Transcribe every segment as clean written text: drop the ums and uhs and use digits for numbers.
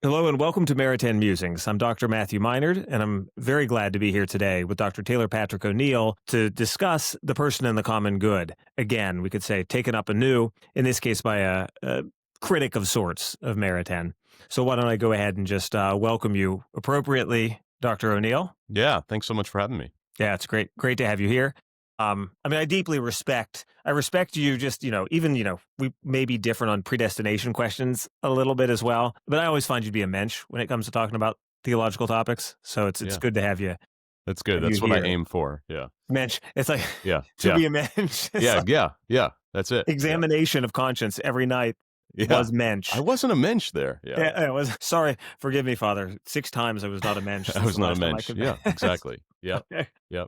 Hello and welcome to Maritain Musings. I'm Dr. Matthew Minard, and I'm very glad to be here today with Dr. Taylor Patrick O'Neill to discuss the person and the common good. Again, we could say taken up anew, in this case by a critic of sorts of Maritain. So why don't I go ahead and just welcome you appropriately, Dr. O'Neill? Yeah, thanks so much for having me. Yeah, it's great to have you here. I deeply respect you just, we may be different on predestination questions a little bit as well, but I always find you to be a mensch when it comes to talking about theological topics. So it's Yeah. good to have you. That's good. Have That's you what I here. aim for. Yeah. Mensch. It's like Yeah. to yeah. be a mensch. It's like Yeah. That's it. examination of conscience every night was mensch. I wasn't a mensch there. Yeah, it was. Sorry, forgive me, Father. 6 times I was not a mensch. I was not a mensch. Yeah, exactly. Yeah. Okay. Yep.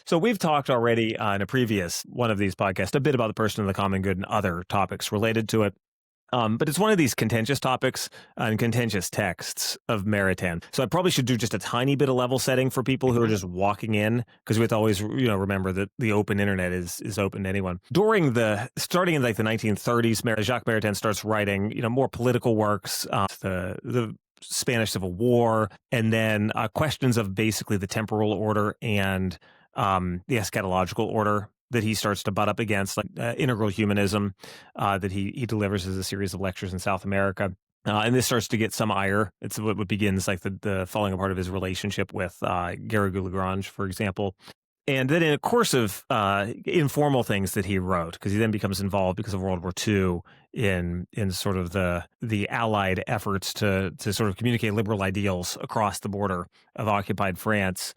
So we've talked already in a previous one of these podcasts a bit about the person and the common good and other topics related to it. But it's one of these contentious topics and contentious texts of Maritain. So I probably should do just a tiny bit of level setting for people who are just walking in, because we have to always, remember that the open internet is open to anyone. Starting in like the 1930s, Jacques Maritain starts writing, more political works, the Spanish Civil War, and then questions of basically the temporal order and the eschatological order that he starts to butt up against, like integral humanism that he delivers as a series of lectures in South America. And this starts to get some ire. It's what begins like the falling apart of his relationship with Garrigou-Lagrange, for example. And then in a course of informal things that he wrote, because he then becomes involved because of World War II in sort of the Allied efforts to sort of communicate liberal ideals across the border of occupied France.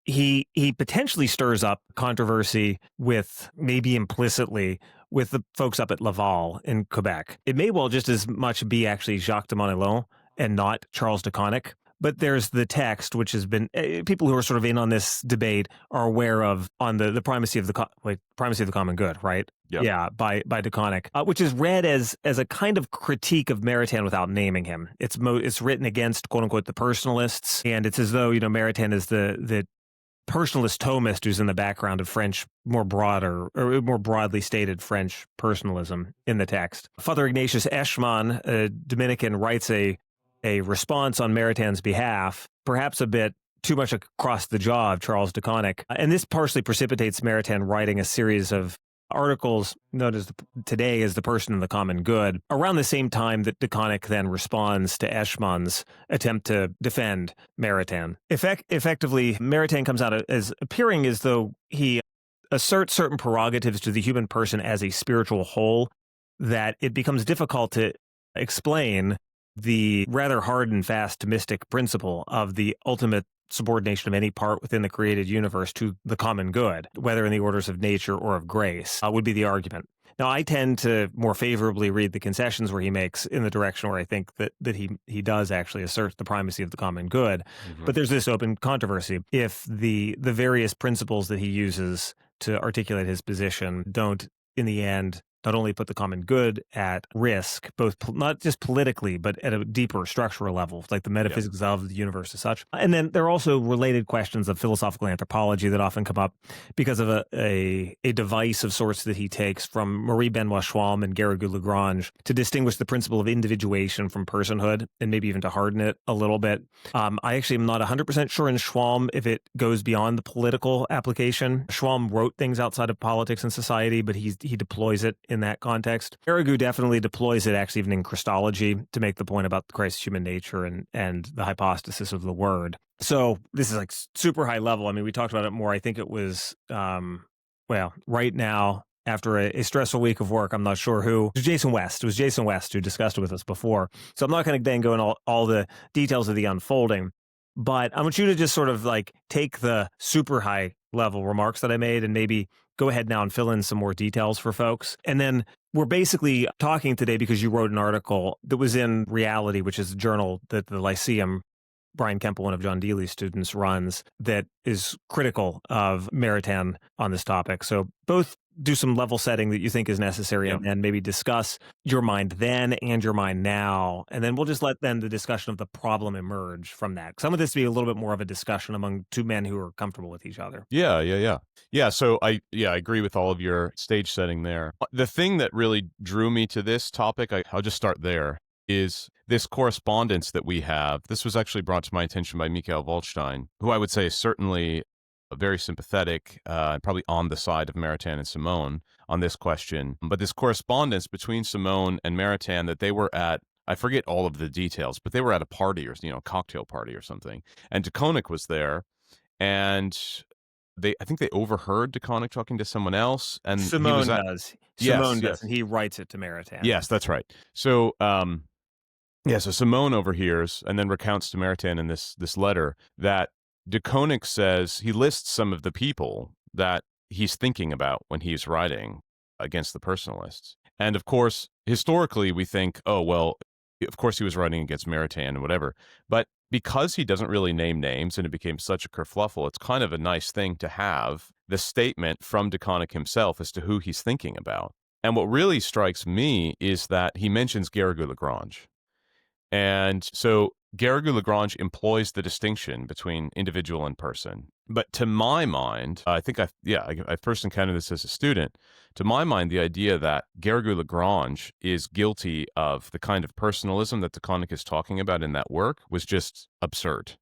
He potentially stirs up controversy with, maybe implicitly, with the folks up at Laval in Quebec. It may well just as much be actually Jacques de Montelon and not Charles De Koninck. But there's the text, which has been people who are sort of in on this debate are aware of on the primacy of the common good, right? Yep. Yeah, by De Koninck, which is read as a kind of critique of Maritain without naming him. It's written against quote unquote the personalists, and it's as though Maritain is the personalist Thomist who's in the background of French more broadly stated French personalism in the text. Father Ignatius Eschmann, a Dominican, writes a response on Maritain's behalf, perhaps a bit too much across the jaw of Charles De Koninck. And this partially precipitates Maritain writing a series of articles known as today as The Person and the Common Good, around the same time that De Koninck then responds to Eschmann's attempt to defend Maritain. Effectively, Maritain comes out as appearing as though he asserts certain prerogatives to the human person as a spiritual whole, that it becomes difficult to explain the rather hard and fast Thomistic principle of the ultimate subordination of any part within the created universe to the common good, whether in the orders of nature or of grace, would be the argument. Now, I tend to more favorably read the concessions where he makes in the direction where I think that he does actually assert the primacy of the common good. Mm-hmm. But there's this open controversy. If the various principles that he uses to articulate his position don't, in the end, not only put the common good at risk, both not just politically, but at a deeper structural level, like the metaphysics of the universe as such. And then there are also related questions of philosophical anthropology that often come up because of a device of sorts that he takes from Marie-Benoît Schwalm and Garrigou-Lagrange to distinguish the principle of individuation from personhood, and maybe even to harden it a little bit. I actually am not 100% sure in Schwalm if it goes beyond the political application. Schwalm wrote things outside of politics and society, but he deploys it in that context. Garrigou definitely deploys it actually even in Christology to make the point about Christ's human nature and the hypostasis of the Word. So this is like super high level. I mean, we talked about it more. I think it was, right now, after a stressful week of work, I'm not sure who. It was Jason West. It was Jason West who discussed it with us before. So I'm not going to then go into all the details of the unfolding. But I want you to just sort of like take the super high level remarks that I made and maybe go ahead now and fill in some more details for folks. And then we're basically talking today because you wrote an article that was in Reality, which is a journal that the Lyceum, Brian Kemple, one of John Deely's students, runs, that is critical of Maritain on this topic. So both do some level setting that you think is necessary, and then maybe discuss your mind then and your mind now. And then we'll just let then the discussion of the problem emerge from that. Some of this be a little bit more of a discussion among two men who are comfortable with each other. Yeah, so I agree with all of your stage setting there. The thing that really drew me to this topic, I'll just start there, is this correspondence that we have. This was actually brought to my attention by Michael Waldstein, who I would say is certainly very sympathetic, probably on the side of Maritain and Simone on this question. But this correspondence between Simone and Maritain that they were at, I forget all of the details, but they were at a party or, cocktail party or something. And De Koninck was there, and I think they overheard De Koninck talking to someone else, and Simone does. Simone does, and he writes it to Maritain. Yes, that's right. So, so Simone overhears and then recounts to Maritain in this letter that De Koninck says he lists some of the people that he's thinking about when he's writing against the personalists. And of course, historically, we think, oh, well, of course he was writing against Maritain and whatever. But because he doesn't really name names and it became such a kerfluffle, it's kind of a nice thing to have the statement from De Koninck himself as to who he's thinking about. And what really strikes me is that he mentions Garrigou-Lagrange. And so Garrigou-Lagrange employs the distinction between individual and person. But to my mind, I think I first encountered this as a student. To my mind, the idea that Garrigou-Lagrange is guilty of the kind of personalism that De Koninck is talking about in that work was just absurd.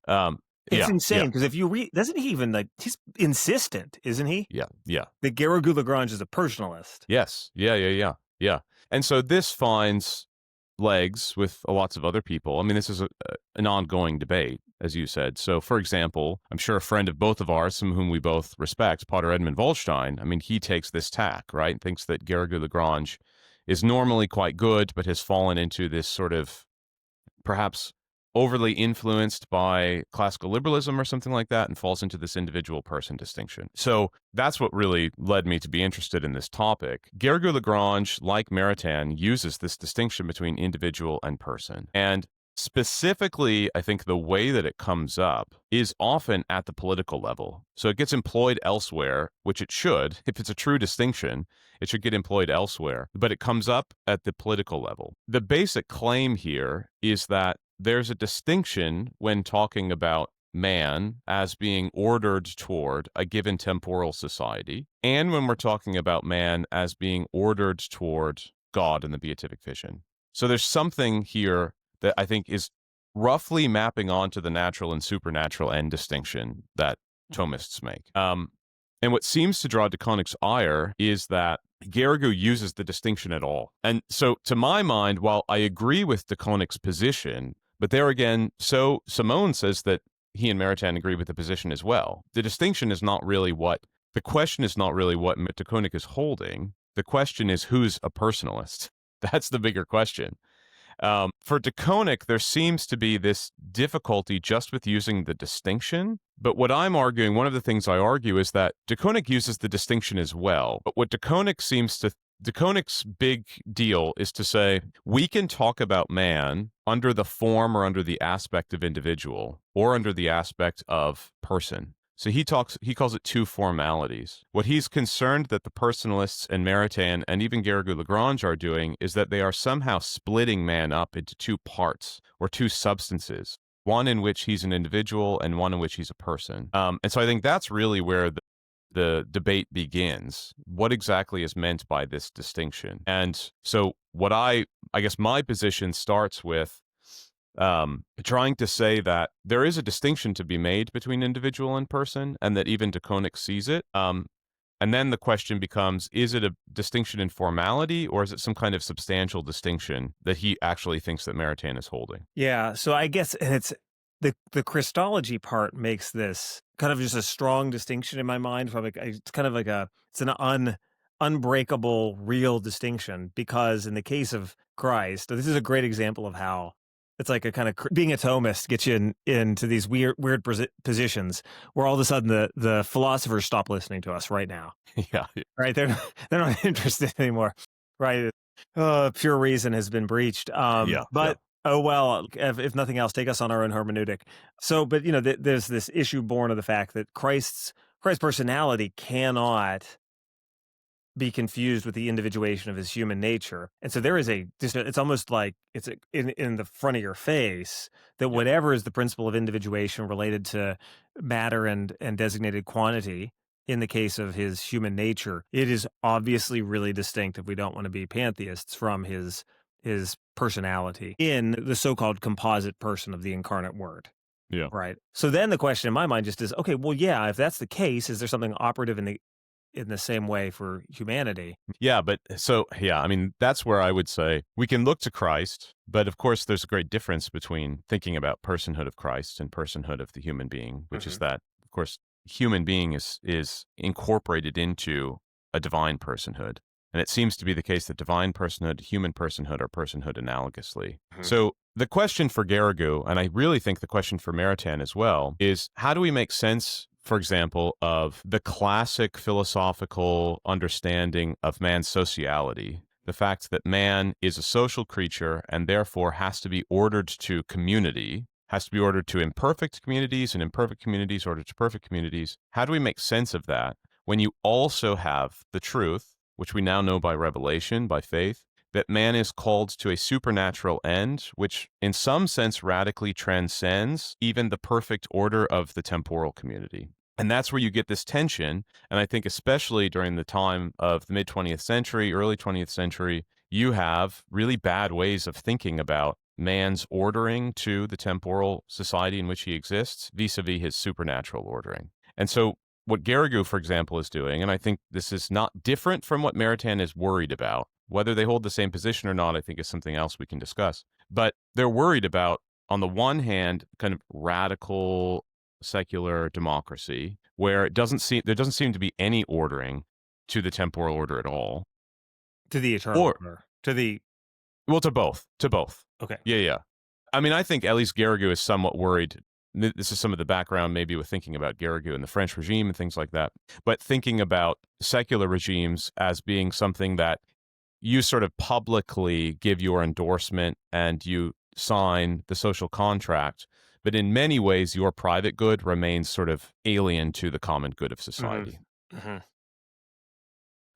It's insane because if you read, doesn't he even he's insistent, isn't he? Yeah. That Garrigou-Lagrange is a personalist. Yes. Yeah. And so this finds legs with lots of other people. I mean, this is an ongoing debate, as you said. So, for example, I'm sure a friend of both of ours, some whom we both respect, Pater Edmund Waldstein, I mean, he takes this tack, right? Thinks that Garrigou-Lagrange is normally quite good, but has fallen into this sort of perhaps overly influenced by classical liberalism or something like that, and falls into this individual person distinction. So that's what really led me to be interested in this topic. Garrigou-Lagrange, like Maritain, uses this distinction between individual and person. And specifically, I think the way that it comes up is often at the political level. So it gets employed elsewhere, which it should. If it's a true distinction, it should get employed elsewhere. But it comes up at the political level. The basic claim here is that there's a distinction when talking about man as being ordered toward a given temporal society, and when we're talking about man as being ordered toward God in the beatific vision. So there's something here that I think is roughly mapping onto the natural and supernatural end distinction that Thomists make. And what seems to draw De Koninck's ire is that Garrigou uses the distinction at all. And so, to my mind, while I agree with De Koninck's position, but there again, so Simone says that he and Maritain agree with the position as well. The distinction is not really the question is not really what De Koninck is holding. The question is who's a personalist. That's the bigger question. For De Koninck, there seems to be this difficulty just with using the distinction. But what I'm arguing, one of the things I argue is that De Koninck uses the distinction as well. But what De Koninck's big deal is to say, we can talk about man under the form or under the aspect of individual or under the aspect of person. So he calls it two formalities. What he's concerned that the personalists and Maritain and even Garrigou-Lagrange are doing is that they are somehow splitting man up into two parts or two substances, one in which he's an individual and one in which he's a person. And so I think that's really where the debate begins. What exactly is meant by this distinction? And so what I guess my position starts with trying to say that there is a distinction to be made between individual and person, and that even De Koninck sees it. And then the question becomes, is it a distinction in formality, or is it some kind of substantial distinction that he actually thinks that Maritain is holding? Yeah, so I guess it's the Christology part makes this kind of just a strong distinction in my mind. From it's kind of like it's an unbreakable, real distinction, because in the case of Christ, this is a great example of how it's like a kind of being a Thomist gets you into these weird positions where all of a sudden the philosophers stop listening to us right now. Yeah. Right. They're not interested anymore. Right. Pure reason has been breached. Oh, well, if nothing else, take us on our own hermeneutic. So, but there's this issue born of the fact that Christ's personality cannot be confused with the individuation of his human nature. And so there is it's almost like it's in the front of your face that Yeah. whatever is the principle of individuation related to matter and designated quantity, in the case of his human nature, it is obviously really distinct, if we don't want to be pantheists, from his personality in the so-called composite person of the incarnate word. Yeah. Right. So then the question in my mind just is, okay, well, yeah, if that's the case, is there something operative in the same way for humanity? Yeah, but so, yeah, I mean, that's where I would say we can look to Christ, but of course, there's a great difference between thinking about personhood of Christ and personhood of the human being, which is that, of course, human being is incorporated into a divine personhood. And it seems to be the case that divine personhood, human personhood, are personhood analogously. So the question for Garrigou, and I really think the question for Maritain as well, is how do we make sense, for example, of the classic philosophical understanding of man's sociality, the fact that man is a social creature and therefore has to be ordered to community, has to be ordered to imperfect communities, and imperfect communities ordered to perfect communities. How do we make sense of that when you also have the truth, which we now know by revelation, by faith, that man is called to a supernatural end, which in some sense radically transcends even the perfect order of the temporal community? And that's where you get this tension. And I think especially during the time of the mid-20th century, early 20th century, you have really bad ways of thinking about man's ordering to the temporal society in which he exists vis-a-vis his supernatural ordering. And so what Garrigou, for example, is doing, and I think this is not different from what Maritain is worried about. Whether they hold the same position or not, I think is something else we can discuss. But they're worried about, on the one hand, kind of radical secular democracy, where there doesn't seem to be any ordering to the temporal order at all. To the eternal order. Well, to both. Okay. Yeah. I mean, I think at least Garrigou is somewhat worried. This is some of the background maybe with thinking about Garrigou and the French regime and things like that. But thinking about secular regimes as being something that you sort of publicly give your endorsement and you sign the social contract, but in many ways your private good remains sort of alien to the common good of society.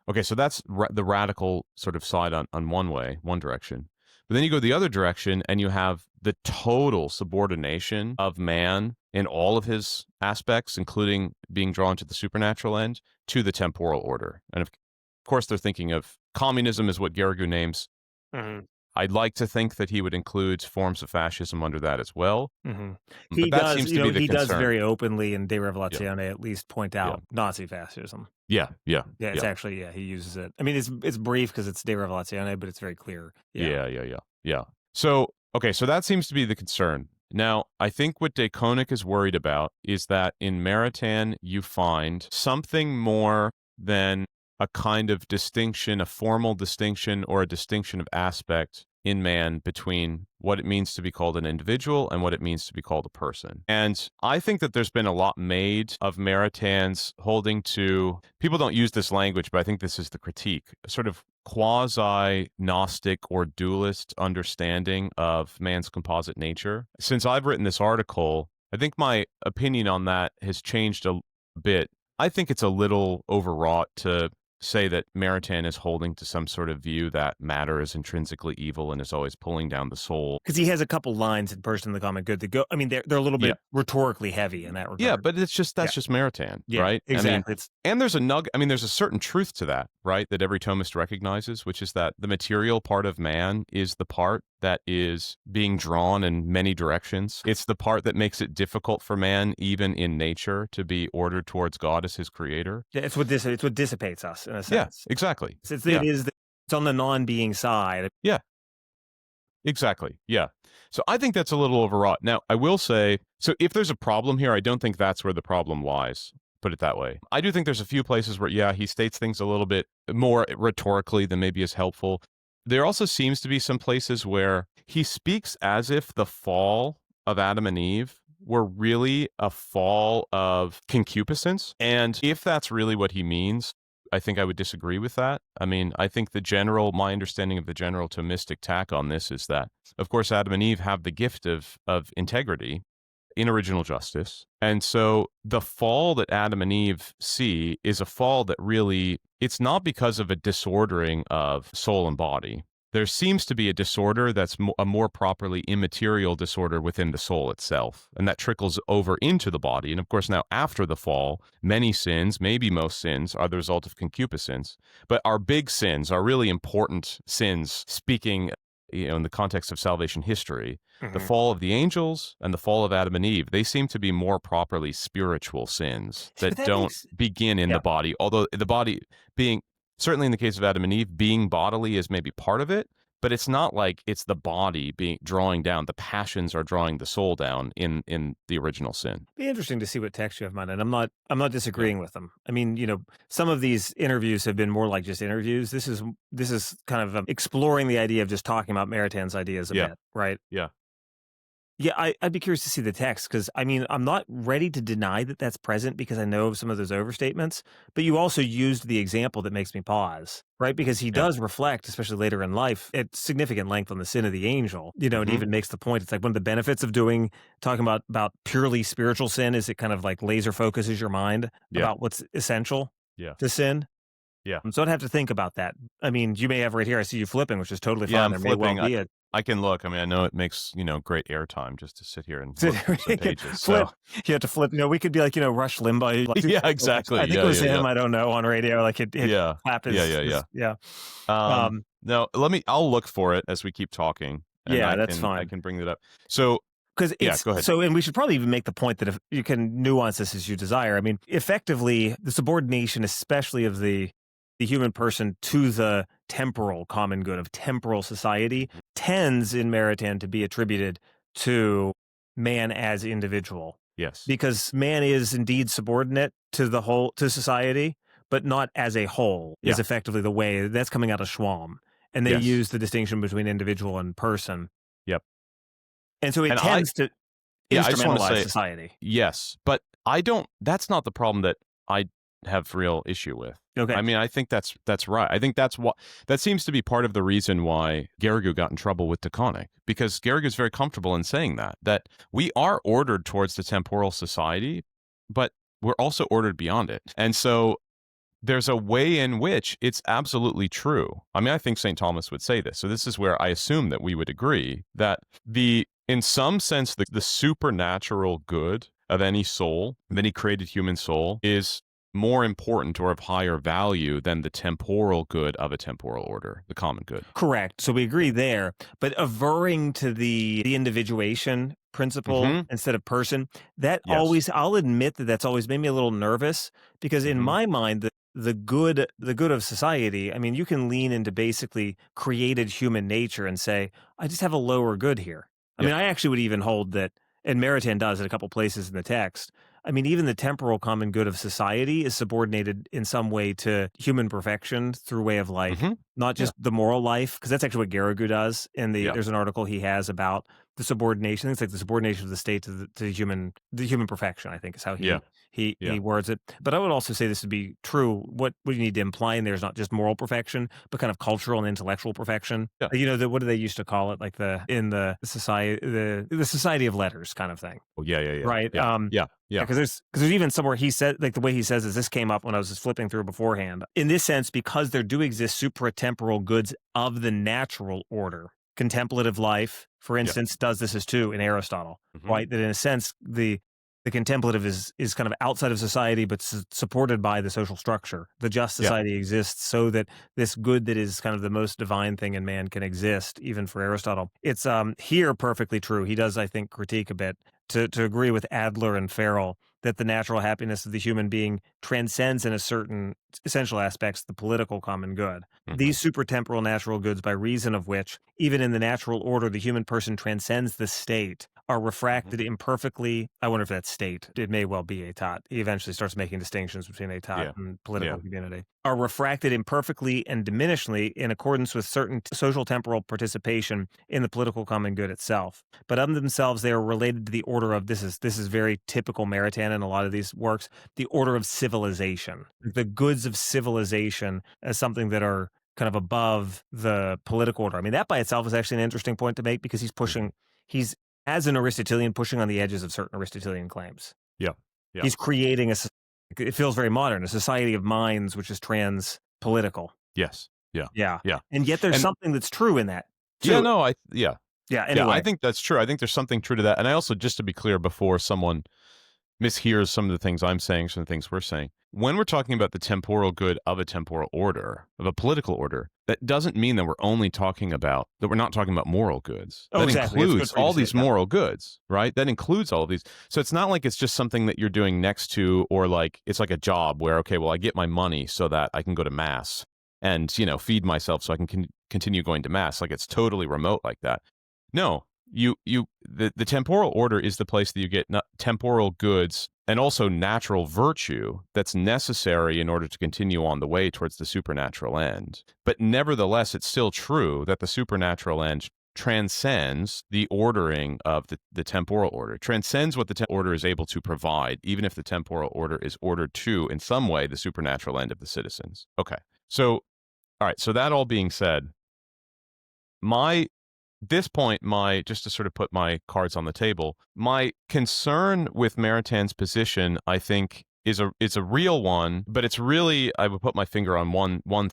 Okay, so that's the radical sort of side on one direction. But then you go the other direction and you have the total subordination of man in all of his aspects, including being drawn to the supernatural end, to the temporal order. And of course, they're thinking of communism is what Garrigou names. I'd like to think that he would include forms of fascism under that as well. He but that does, seems to be the he does concern. very openly in De Revelatione at least point out Nazi fascism. Yeah. It's actually, he uses it. I mean, it's brief because it's De Revelatione, but it's very clear. Yeah. So, okay, so that seems to be the concern. Now, I think what De Koninck is worried about is that in Maritain you find something more than a kind of distinction, a formal distinction or a distinction of aspect in man between what it means to be called an individual and what it means to be called a person. And I think that there's been a lot made of Maritain's holding to, people don't use this language, but I think this is the critique, a sort of quasi-Gnostic or dualist understanding of man's composite nature. Since I've written this article, I think my opinion on that has changed a bit. I think it's a little overwrought to say that Maritain is holding to some sort of view that matter is intrinsically evil and is always pulling down the soul. Because he has a couple lines in Person of the Common Good that go, I mean, they're a little bit rhetorically heavy in that regard. Yeah, but it's just, that's just Maritain, right? Exactly. I mean, and there's there's a certain truth to that, right? That every Thomist recognizes, which is that the material part of man is the part that is being drawn in many directions. It's the part that makes it difficult for man, even in nature, to be ordered towards God as his creator. Yeah, it's what dissipates us in a sense. Yeah, exactly. It's on the non-being side. Yeah, exactly. Yeah. So I think that's a little overwrought. Now, I will say, so if there's a problem here, I don't think that's where the problem lies. Put it that way. I do think there's a few places where, he states things a little bit more rhetorically than maybe is helpful. There also seems to be some places where he speaks as if the fall of Adam and Eve were really a fall of concupiscence. And if that's really what he means, I think I would disagree with that. I mean, I think my understanding of the general Thomistic tack on this is that, of course, Adam and Eve have the gift of integrity in original justice. And so the fall that Adam and Eve see is a fall that really, it's not because of a disordering of soul and body. There seems to be a disorder that's a more properly immaterial disorder within the soul itself, and that trickles over into the body. And of course, now after the fall, many sins, maybe most sins, are the result of concupiscence. But our big sins, our really important sins, speaking in the context of salvation history, the fall of the angels and the fall of Adam and Eve, they seem to be more properly spiritual sins See, but that that don't makes begin in yeah. the body, although the body being, certainly in the case of Adam and Eve, being bodily is maybe part of it, but it's not like it's the body being drawing down. The passions are drawing the soul down in the original sin. Be interesting to see what text you have in mind. And I'm not Yeah. disagreeing with them. I mean, some of these interviews have been more like just interviews. This is kind of exploring the idea of just talking about Maritan's ideas a Yeah. bit, right? Yeah. Yeah, I'd be curious to see the text because I mean, I'm not ready to deny that that's present because I know of some of those overstatements. But you also used the example that makes me pause, right? Because he Yeah. does reflect, especially later in life, at significant length on the sin of the angel. It Mhm. even makes the point. It's like one of the benefits of talking about purely spiritual sin is it kind of like laser focuses your mind Yeah. about what's essential Yeah. to sin. Yeah. So I'd have to think about that. I mean, you may have right here. I see you flipping, which is totally Yeah, fine. I'm There may well flipping. be a I can look. I mean, I know it makes, great airtime just to sit here and So look through some you could pages. flip. So, You have to flip. We could be like, Rush Limbaugh. Like, yeah, exactly. I think it Yeah, was yeah, yeah. him. I don't know on radio. Like it Yeah. clapped Yeah, yeah, yeah. yeah. Um, Um, no, I'll look for it as we keep talking, and yeah, I that's can fine. bring that up. So, Because yeah, it's go ahead. so, and we should probably even make the point that if you can nuance this as you desire. I mean, effectively, the subordination, especially of the human person to the temporal common good of temporal society, tends in Maritain to be attributed to man as individual, Yes. because man is indeed subordinate to society, but not as a whole. Is Yeah. effectively the way that's coming out of Schwamm, and they Yes. use the distinction between individual and person. Yep. And so it And tends to yeah, I just want to instrumentalize say society. yes, but I don't. That's not the problem that I have real issue with. Okay. I mean, I think that's right. I think that seems to be part of the reason why Garrigou got in trouble with De Koninck, because Garrigou is very comfortable in saying that we are ordered towards the temporal society, but we're also ordered beyond it. And so there's a way in which it's absolutely true. I mean, I think St. Thomas would say this. So this is where I assume that we would agree that in some sense, the supernatural good of any soul, of any created human soul, is more important or of higher value than the temporal good of a temporal order, the common good. Correct. So we agree there, but averring to the individuation principle instead of person, that Yes. always, I'll admit that that's always made me a little nervous because in my mind, the good of society, I mean, you can lean into basically created human nature and say, I just have a lower good here. I mean, I actually would even hold that, and Maritain does in a couple places in the text. I mean, even the temporal common good of society is subordinated in some way to human perfection through way of life, not just the moral life, because that's actually what Garrigou does. There's an article he has about the subordination. It's like the subordination of the state to the human perfection, I think is how he words it. But I would also say this would be true. What you need to imply in there is not just moral perfection, but kind of cultural and intellectual perfection. Yeah. What do they used to call it? Like the society, the society of letters kind of thing. Oh, yeah, yeah, yeah. Right. Yeah. Yeah. Because there's even somewhere he said, like the way he says is, this came up when I was just flipping through beforehand. In this sense, because there do exist supratemporal goods of the natural order, contemplative life, for instance, does this as too in Aristotle, right? That in a sense, the contemplative is kind of outside of society, but supported by the social structure. The just society exists so that this good that is kind of the most divine thing in man can exist, even for Aristotle. It's here perfectly true. He does, I think, critique a bit to agree with Adler and Farrell that the natural happiness of the human being transcends in a certain essential aspects the political common good. These supratemporal natural goods, by reason of which, even in the natural order, the human person transcends the state, are refracted imperfectly. I wonder if that state, it may well be état. He eventually starts making distinctions between état and political community. Are refracted imperfectly and diminishingly in accordance with certain social temporal participation in the political common good itself. But of themselves, they are related to the order of, this is very typical Maritain in a lot of these works, the order of civilization. The goods of civilization as something that are kind of above the political order. I mean, that by itself is actually an interesting point to make because he's as an Aristotelian, pushing on the edges of certain Aristotelian claims. Yeah. Yeah. He's creating it feels very modern, a society of minds which is trans-political. Yes. Yeah. Yeah. Yeah. And yet there's And something that's true in that. yeah, So, no, yeah, yeah, I anyway. think that's true. I think there's something true to that. And I also, just to be clear, before someone mishears some of the things I'm saying, some of the things we're saying, when we're talking about the temporal good of a temporal order, of a political order, that doesn't mean that we're only talking about, that we're not talking about moral goods. Oh, That exactly. It's good includes for you to all say these it, yeah. moral goods, right? That includes all of these. So it's not like it's just something that you're doing next to, or like it's like a job where, okay, well, I get my money so that I can go to mass and, feed myself so I can continue going to mass. Like it's totally remote like that. No, the temporal order is the place that you get temporal goods and also natural virtue that's necessary in order to continue on the way towards the supernatural end. But nevertheless, it's still true that the supernatural end transcends the ordering of the temporal order, transcends what the temporal order is able to provide, even if the temporal order is ordered to, in some way, the supernatural end of the citizens. Okay. So, all right. So that all being said, just to sort of put my cards on the table, my concern with Maritain's position, I think, is a real one, but it's really, I would put my finger on one.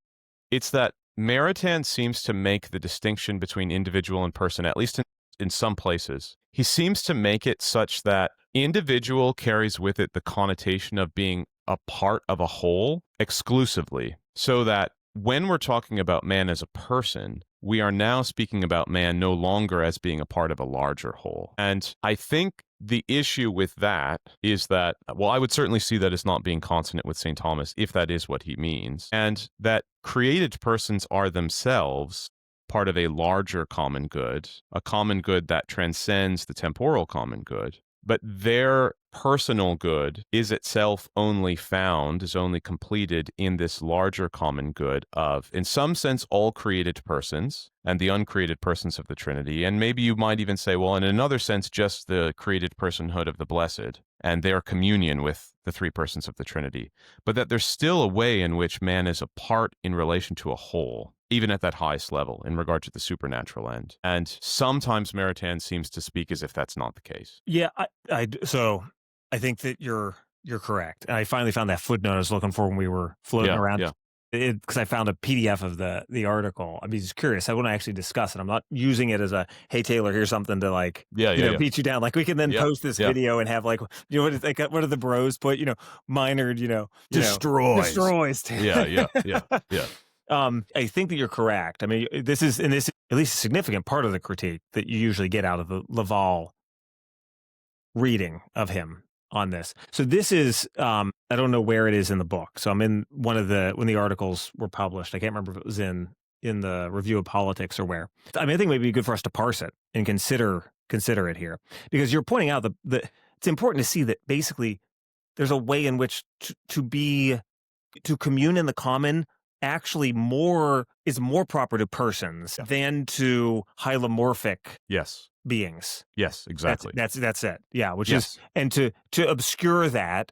It's that Maritain seems to make the distinction between individual and person, at least in some places. He seems to make it such that individual carries with it the connotation of being a part of a whole exclusively, so that when we're talking about man as a person, we are now speaking about man no longer as being a part of a larger whole. And I think the issue with that is that, well, I would certainly see that as not being consonant with St. Thomas, if that is what he means, and that created persons are themselves part of a larger common good, a common good that transcends the temporal common good. But their personal good is itself only completed in this larger common good of, in some sense, all created persons and the uncreated persons of the Trinity. And maybe you might even say, well, in another sense, just the created personhood of the blessed and their communion with the three persons of the Trinity. But that there's still a way in which man is a part in relation to a whole, even at that highest level in regard to the supernatural end. And sometimes Maritain seems to speak as if that's not the case. Yeah, so I think that you're correct. I finally found that footnote I was looking for when we were floating around. Yeah. Because I found a PDF of the article. I'd be just curious. I want to actually discuss it. I'm not using it as a, hey, Taylor, here's something to like, beat you down. Like we can then post this video and have like, what do the bros put? Minored, destroys. Yeah. I think that you're correct. I mean, this is at least a significant part of the critique that you usually get out of the Laval reading of him on this. So this is, I don't know where it is in the book. So I'm in when the articles were published. I can't remember if it was in the Review of Politics or where. I mean, I think maybe it'd be good for us to parse it and consider it here, because you're pointing out that it's important to see that basically there's a way in which to commune in the common actually is more proper to persons than to hylomorphic beings. Yes, exactly. That's it. Yeah, which is, and to obscure that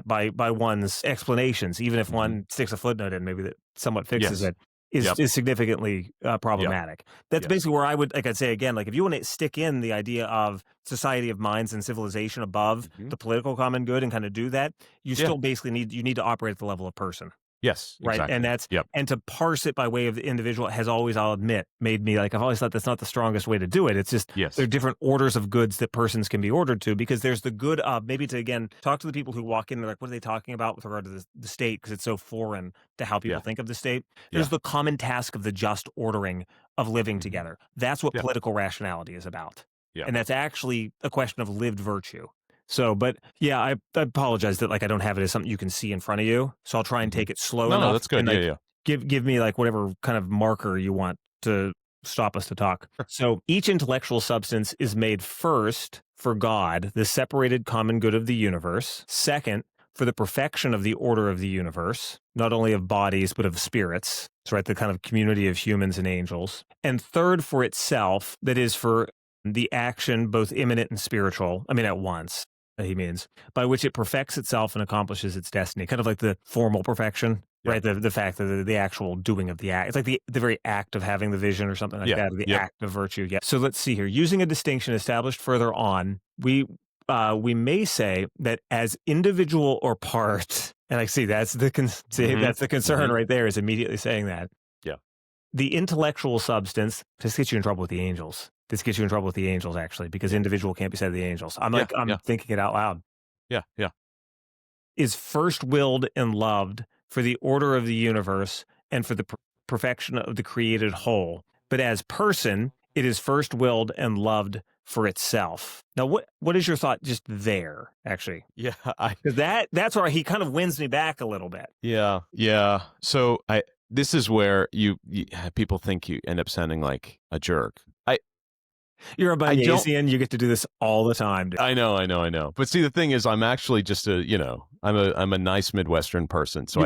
by one's explanations, even if one sticks a footnote in, maybe that somewhat fixes it, is significantly problematic. That's basically where I'd say again, like if you want to stick in the idea of society of minds and civilization above the political common good and kind of do that, you still basically need to operate at the level of person. Yes, right. Exactly. And that's and to parse it by way of the individual has always, I'll admit, made me like, I've always thought that's not the strongest way to do it. It's just there are different orders of goods that persons can be ordered to, because there's the good of maybe to again talk to the people who walk in and they're like, what are they talking about with regard to the state, because it's so foreign to how people think of the state. There's the common task of the just ordering of living together. That's what political rationality is about. And that's actually a question of lived virtue. So, but yeah, I apologize that like I don't have it as something you can see in front of you. So I'll try and take it slow enough. No, that's good. And, like, give me like whatever kind of marker you want to stop us to talk. So each intellectual substance is made first for God, the separated common good of the universe. Second, for the perfection of the order of the universe, not only of bodies, but of spirits. So right, the kind of community of humans and angels. And third, for itself, that is for the action, both immanent and spiritual, at once. He means, by which it perfects itself and accomplishes its destiny, kind of like the formal perfection right? The fact that the actual doing of the act, it's like the very act of having the vision or something like that, or the act of virtue. Yeah. So let's see here. Using a distinction established further on, we may say that as individual or part, and I see that's the that's the concern right there, is immediately saying that. Yeah. The intellectual substance, this gets you in trouble with the angels. This gets you in trouble with the angels, actually, because individual can't be said of the angels. I'm thinking it out loud. Yeah. Is first willed and loved for the order of the universe and for the perfection of the created whole. But as person, it is first willed and loved for itself. Now, what is your thought just there, actually? Yeah. Because that's where he kind of wins me back a little bit. Yeah. So this is where you people think you end up sounding like a jerk. You're a Bayesian. You get to do this all the time, dude. I know. But see, the thing is, I'm actually just I'm a nice Midwestern person. So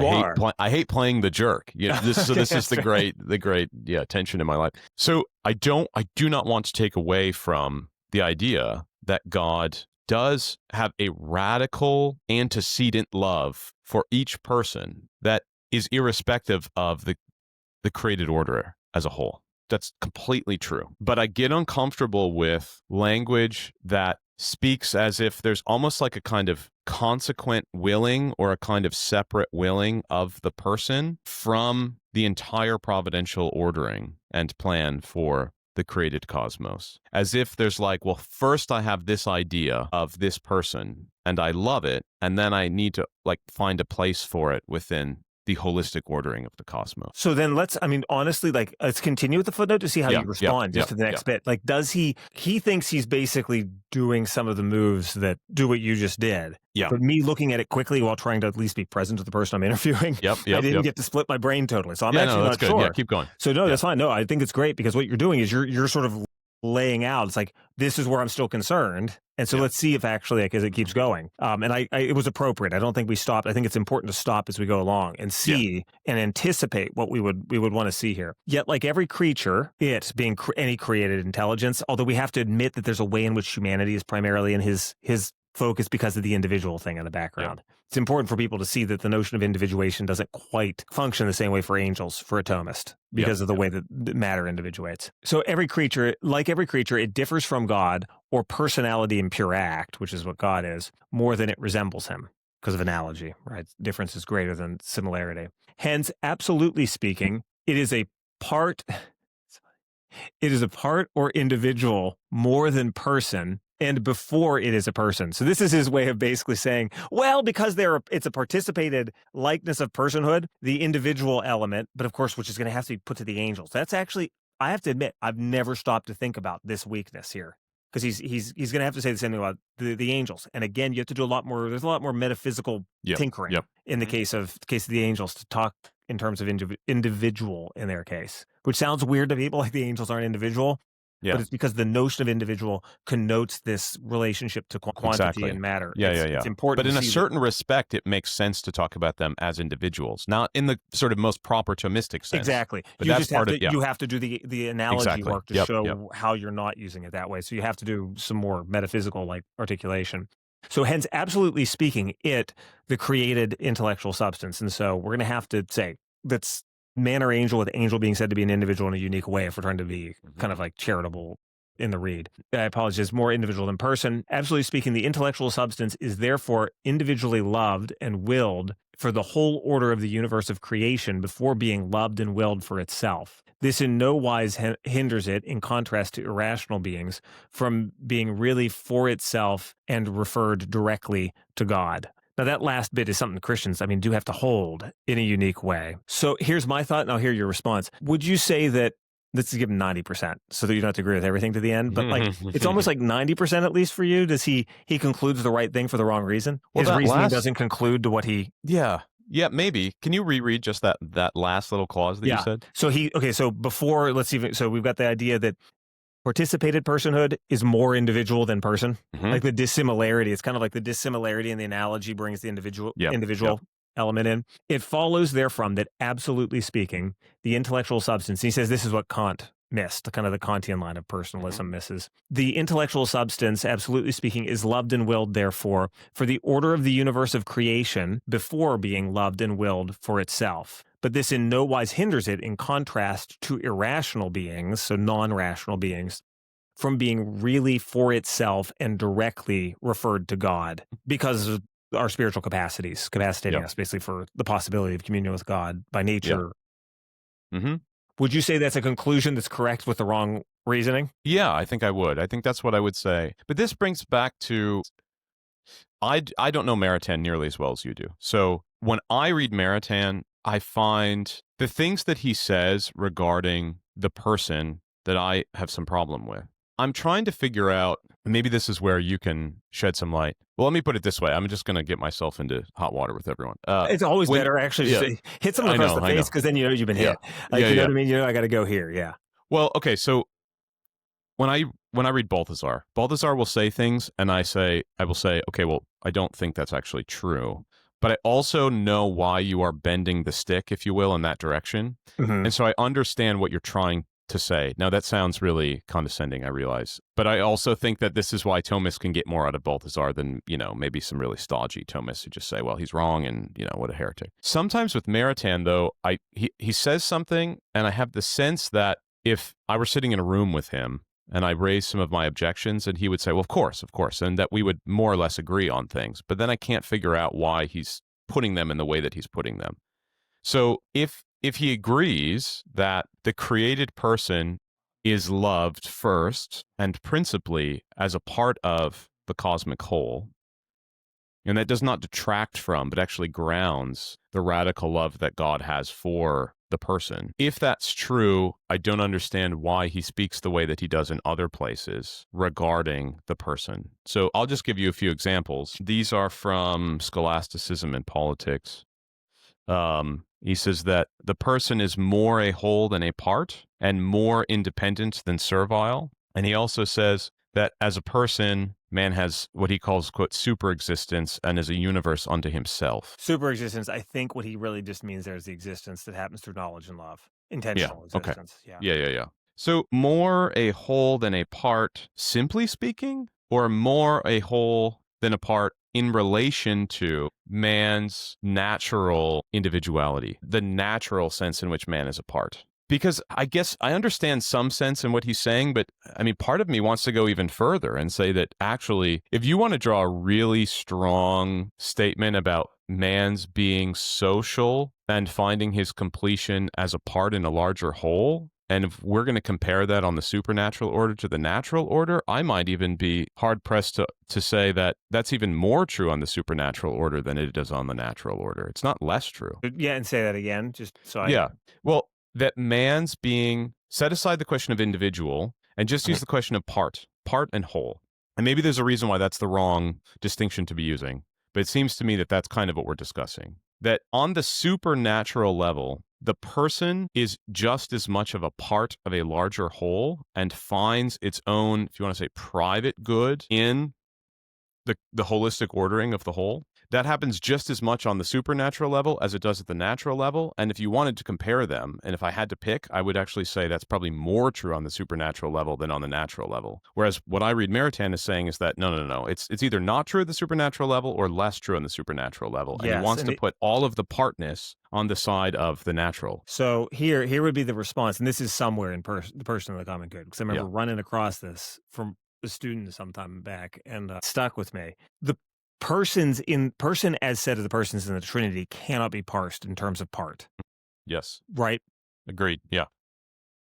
I hate playing the jerk. This is the great tension in my life. So I do not want to take away from the idea that God does have a radical antecedent love for each person that is irrespective of the created order as a whole. That's completely true. But I get uncomfortable with language that speaks as if there's almost like a kind of consequent willing or a kind of separate willing of the person from the entire providential ordering and plan for the created cosmos. As if there's like, well, first I have this idea of this person and I love it, and then I need to like find a place for it within the holistic ordering of the cosmos. So then let's continue with the footnote to see how you respond to the next bit. Like, does he thinks he's basically doing some of the moves that do what you just did. Yeah. But me looking at it quickly while trying to at least be present to the person I'm interviewing, I didn't get to split my brain totally. So I'm actually not sure. Yeah, keep going. So that's fine. No, I think it's great because what you're doing is you're sort of laying out. It's like, this is where I'm still concerned. And so let's see if actually, as it keeps going. And it was appropriate. I don't think we stopped. I think it's important to stop as we go along and see and anticipate what we would want to see here. Yet, like every creature, it being any created intelligence, although we have to admit that there's a way in which humanity is primarily in his focus because of the individual thing in the background. Yeah. It's important for people to see that the notion of individuation doesn't quite function the same way for angels, for a Thomist, because of the way that matter individuates. So every creature, it differs from God or personality in pure act, which is what God is, more than it resembles him because of analogy, right? Difference is greater than similarity. Hence, absolutely speaking, it is a part or individual more than person, and before it is a person. So this is his way of basically saying, well, because it's a participated likeness of personhood, the individual element, but of course, which is going to have to be put to the angels. That's actually, I have to admit, I've never stopped to think about this weakness here. Because he's going to have to say the same thing about the angels. And again, you have to do there's a lot more metaphysical tinkering in the case of the angels to talk in terms of individual in their case, which sounds weird to people, like the angels aren't individual. Yeah. But it's because the notion of individual connotes this relationship to quantity and matter. It's important. But in a certain respect, it makes sense to talk about them as individuals, not in the sort of most proper Thomistic sense. Exactly. But you have to do the analogy work to show how you're not using it that way. So you have to do some more metaphysical like articulation. So hence, absolutely speaking, the created intellectual substance. And so we're going to have to say that's man or angel, with angel being said to be an individual in a unique way if we're trying to be kind of like charitable in the read. I apologize, more individual than person. Absolutely speaking, the intellectual substance is therefore individually loved and willed for the whole order of the universe of creation before being loved and willed for itself. This in no wise hinders it, in contrast to irrational beings, from being really for itself and referred directly to God. Now, that last bit is something Christians, do have to hold in a unique way. So here's my thought, and I'll hear your response. Would you say that, let's give him 90%, so that you don't have to agree with everything to the end, but like it's almost like 90% at least for you? Does he concludes the right thing for the wrong reason? Well, his reasoning doesn't conclude to what he... Yeah, maybe. Can you reread just that last little clause that you said? So before, let's see, so we've got the idea that participated personhood is more individual than person. Like the dissimilarity. It's kind of like the dissimilarity in the analogy brings the individual element in. It follows therefrom that absolutely speaking, the intellectual substance, he says this is what Kant missed, kind of the Kantian line of personalism misses. The intellectual substance, absolutely speaking, is loved and willed, therefore, for the order of the universe of creation before being loved and willed for itself. But this in no wise hinders it, in contrast to irrational beings, so non-rational beings, from being really for itself and directly referred to God because of our spiritual capacities, capacitating us basically for the possibility of communion with God by nature. Would you say that's a conclusion that's correct with the wrong reasoning? Yeah, I think I would. I think that's what I would say. But this brings back to, I don't know Maritain nearly as well as you do. So when I read Maritain, I find the things that he says regarding the person that I have some problem with. I'm trying to figure out, maybe this is where you can shed some light. Well, let me put it this way. I'm just going to get myself into hot water with everyone. It's always better, actually, just hit someone across the face, because then you know you've been hit. Like, you know what I mean? You know, I got to go here. Yeah. Well, okay. So when I read Balthasar will say things, and I will say, okay, well, I don't think that's actually true. But I also know why you are bending the stick, if you will, in that direction. And so I understand what you're trying to say. Now, that sounds really condescending, I realize. But I also think that this is why Thomists can get more out of Balthasar than, maybe some really stodgy Thomists who just say, well, he's wrong and, what a heretic. Sometimes with Maritain, though, he says something, and I have the sense that if I were sitting in a room with him and I raised some of my objections, and he would say, well, of course, and that we would more or less agree on things. But then I can't figure out why he's putting them in the way that he's putting them. So if he agrees that the created person is loved first and principally as a part of the cosmic whole, and that does not detract from, but actually grounds the radical love that God has for the person. If that's true, I don't understand why he speaks the way that he does in other places regarding the person. So I'll just give you a few examples. These are from Scholasticism and Politics. He says that the person is more a whole than a part and more independent than servile. And he also says that as a person, man has what he calls, quote, superexistence and is a universe unto himself. Superexistence, I think what he really just means there is the existence that happens through knowledge and love. Intentional existence. Okay. Yeah. So more a whole than a part, simply speaking, or more a whole than a part in relation to man's natural individuality, the natural sense in which man is a part. Because I guess I understand some sense in what he's saying, but I mean, part of me wants to go even further and say that actually, if you want to draw a really strong statement about man's being social and finding his completion as a part in a larger whole, and if we're going to compare that on the supernatural order to the natural order, I might even be hard-pressed to say that that's even more true on the supernatural order than it is on the natural order. It's not less true. Yeah, and say that again, just so I... Yeah, well, that man's being, set aside the question of individual, and just use the question of part and whole. And maybe there's a reason why that's the wrong distinction to be using, but it seems to me that that's kind of what we're discussing. That on the supernatural level, the person is just as much of a part of a larger whole and finds its own, if you want to say, private good in the holistic ordering of the whole. That happens just as much on the supernatural level as it does at the natural level. And if you wanted to compare them, and if I had to pick, I would actually say that's probably more true on the supernatural level than on the natural level. Whereas what I read Maritain is saying is that no. It's either not true at the supernatural level or less true on the supernatural level. And he wants to put all of the partness on the side of the natural. So here would be the response, and this is somewhere in the person of the common good, because I remember running across this from a student sometime back, and stuck with me. The person as said of the persons in the Trinity cannot be parsed in terms of part. Yes. Right? Agreed. Yeah.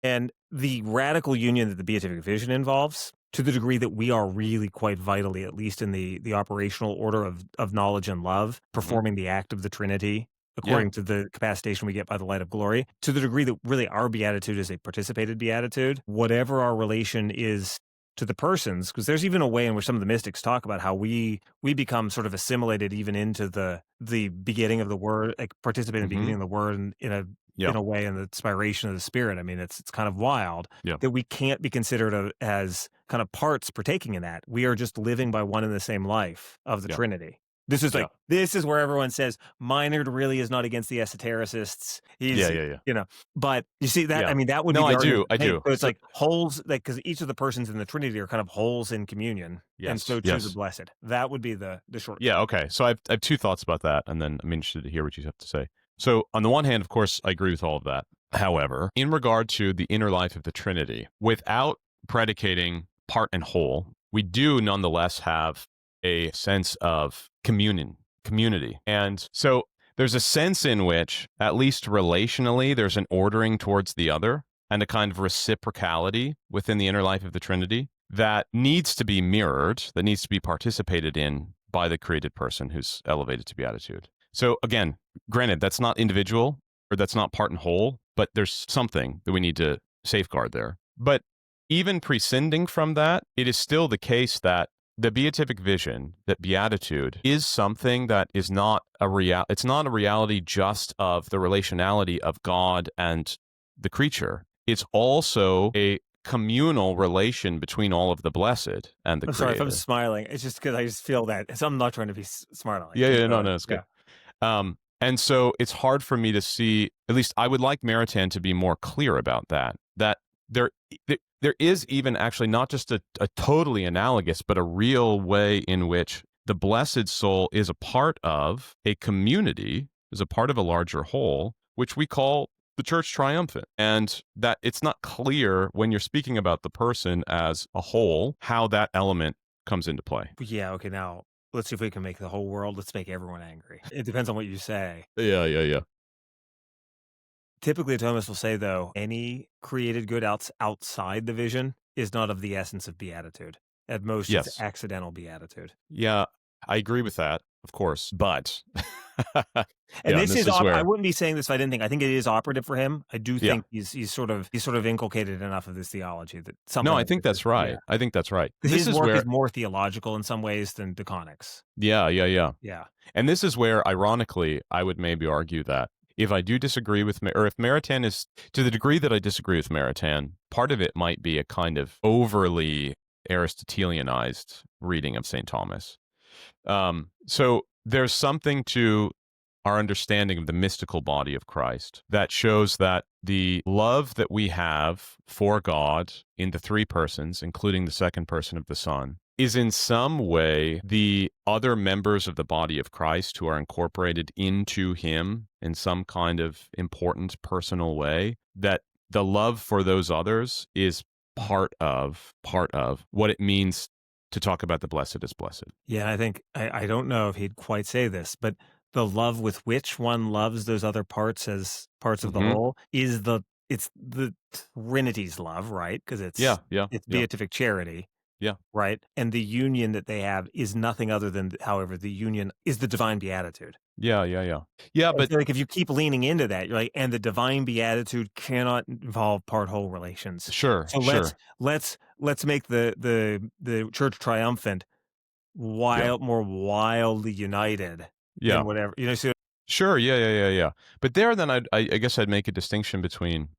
And the radical union that the beatific vision involves, to the degree that we are really quite vitally, at least in the operational order of knowledge and love, performing the act of the Trinity, according to the capacitation we get by the light of glory, to the degree that really our beatitude is a participated beatitude, whatever our relation is to the persons, because there's even a way in which some of the mystics talk about how we become sort of assimilated even into the beginning of the word, like participate in the beginning of the word in a way in the inspiration of the Spirit. I mean, it's kind of wild that we can't be considered as kind of parts partaking in that. We are just living by one and the same life of the Trinity. This is Yeah. this is where everyone says Minard really is not against the esotericists. He's, Yeah. but you see that, Yeah. I mean, that would be No, the I argument. do. I Hey, do. so it's So like holes, like, because each of the persons in the Trinity are kind of holes in communion, and yes, so too the yes. blessed. That would be the shortcut. Yeah, okay. So I have two thoughts about that, and then I'm interested to hear what you have to say. So on the one hand, of course, I agree with all of that. However, in regard to the inner life of the Trinity, without predicating part and whole, we do nonetheless have a sense of community. And so there's a sense in which, at least relationally, there's an ordering towards the other and a kind of reciprocality within the inner life of the Trinity that needs to be mirrored, that needs to be participated in by the created person who's elevated to beatitude. So again, granted, that's not individual or that's not part and whole, but there's something that we need to safeguard there. But even prescinding from that, it is still the case that the beatific vision, that beatitude, is something that is not it's not a reality just of the relationality of God and the creature. It's also a communal relation between all of the blessed and the I'm sorry if I'm creator. smiling. It's just because I just feel that. So I'm not trying to be smart on it. Yeah, Keep no, going. it's good. Yeah. And so it's hard for me to see, at least I would like Maritain to be more clear about that there there is even actually not just a totally analogous, but a real way in which the blessed soul is a part of a community, is a part of a larger whole, which we call the church triumphant. And that it's not clear when you're speaking about the person as a whole, how that element comes into play. Yeah. Okay. Now let's see if we can make the whole world. Let's make everyone angry. It depends on what you say. Yeah. Typically, Thomas will say, though, any created good outside the vision is not of the essence of beatitude. At most, it's Yes. accidental beatitude. Yeah, I agree with that, of course. But And yeah, this is where I wouldn't be saying this if I didn't think. I think it is operative for him. I do Yeah. think he's sort of inculcated enough of this theology that something. No, I like think this that's right. I think that's right. His work is more theological in some ways than De Konink's. Yeah. Yeah. And this is where, ironically, I would maybe argue that if I do disagree with, or if Maritain is, to the degree that I disagree with Maritain, part of it might be a kind of overly Aristotelianized reading of St. Thomas. So there's something to our understanding of the mystical body of Christ that shows that the love that we have for God in the three persons, including the second person of the Son, is in some way the other members of the body of Christ who are incorporated into him in some kind of important personal way, that the love for those others is part of what it means to talk about the blessed as blessed. Yeah, I think, I don't know if he'd quite say this, but the love with which one loves those other parts as parts of the whole is it's the Trinity's love, right? Because it's beatific charity. Yeah. Right. And the union that they have is nothing other than, however, the union is the divine beatitude. Yeah. But like if you keep leaning into that, you're like, and the divine beatitude cannot involve part whole relations. Sure. So let's make the church triumphant more wildly united. Yeah. Than whatever, So sure. Yeah. But there, then I guess I'd make a distinction between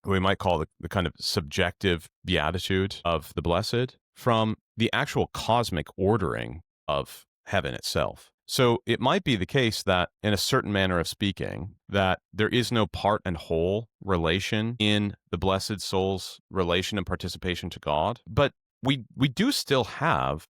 what we might call the kind of subjective beatitude of the blessed from the actual cosmic ordering of heaven itself. So it might be the case that, in a certain manner of speaking, that there is no part and whole relation in the blessed soul's relation and participation to God, but we do still have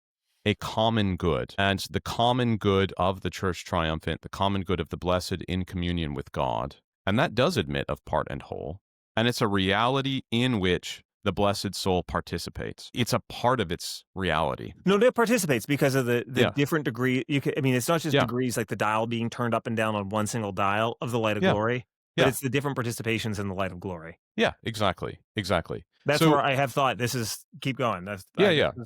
a common good, and the common good of the church triumphant, the common good of the blessed in communion with God, and that does admit of part and whole. And it's a reality in which the blessed soul participates. It's a part of its reality. No, it participates because of the different degree. It's not just degrees like the dial being turned up and down on one single dial of the light of glory, but it's the different participations in the light of glory. Yeah, exactly. That's where I have thought this is, keep going. That's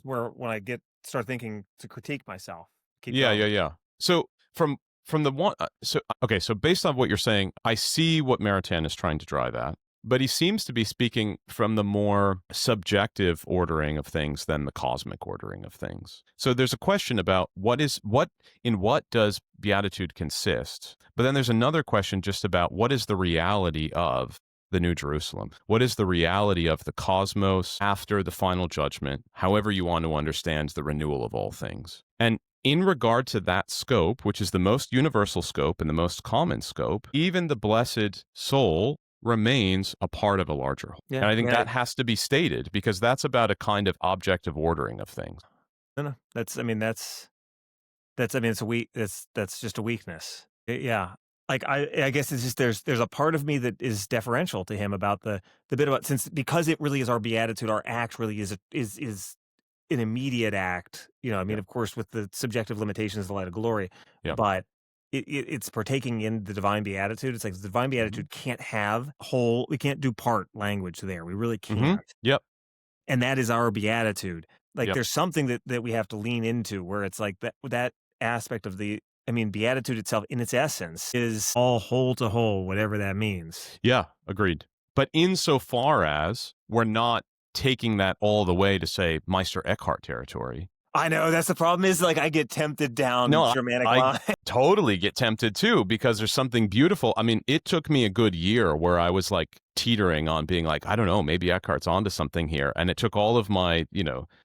where when I start thinking to critique myself. Keep going. Yeah. So from the one, so based on what you're saying, I see what Maritain is trying to drive at. But he seems to be speaking from the more subjective ordering of things than the cosmic ordering of things. So there's a question about in what does beatitude consist? But then there's another question just about what is the reality of the New Jerusalem? What is the reality of the cosmos after the final judgment, however you want to understand the renewal of all things? And in regard to that scope, which is the most universal scope and the most common scope, even the blessed soul remains a part of a larger whole. Yeah, And I I think mean, that has to be stated because that's about a kind of objective ordering of things. no, that's, I mean, I mean, it's a weak, that's just a weakness. Yeah. Like, I guess it's just, there's a part of me that is deferential to him about the bit about, since, because it really is our beatitude, our act really is an immediate act. I mean, Yeah. of course, with the subjective limitations of the light of glory, Yeah. but it's partaking in the divine beatitude. It's like the divine Mm-hmm. beatitude can't have whole, we can't do part language there. We really Mm-hmm. can't. Yep. And that is our beatitude. Like, Yep. there's something that we have to lean into where it's like that aspect of the, I mean, beatitude itself in its essence is all whole to whole, whatever that means. Yeah. Agreed. But insofar as we're not taking that all the way to, say, Meister Eckhart territory. I know that's the problem, is like I get tempted down No, Germanic I line. totally get tempted too because there's something beautiful. I mean, it took me a good year where I was like teetering on being like, I don't know, maybe Eckhart's onto something here. And it took all of my,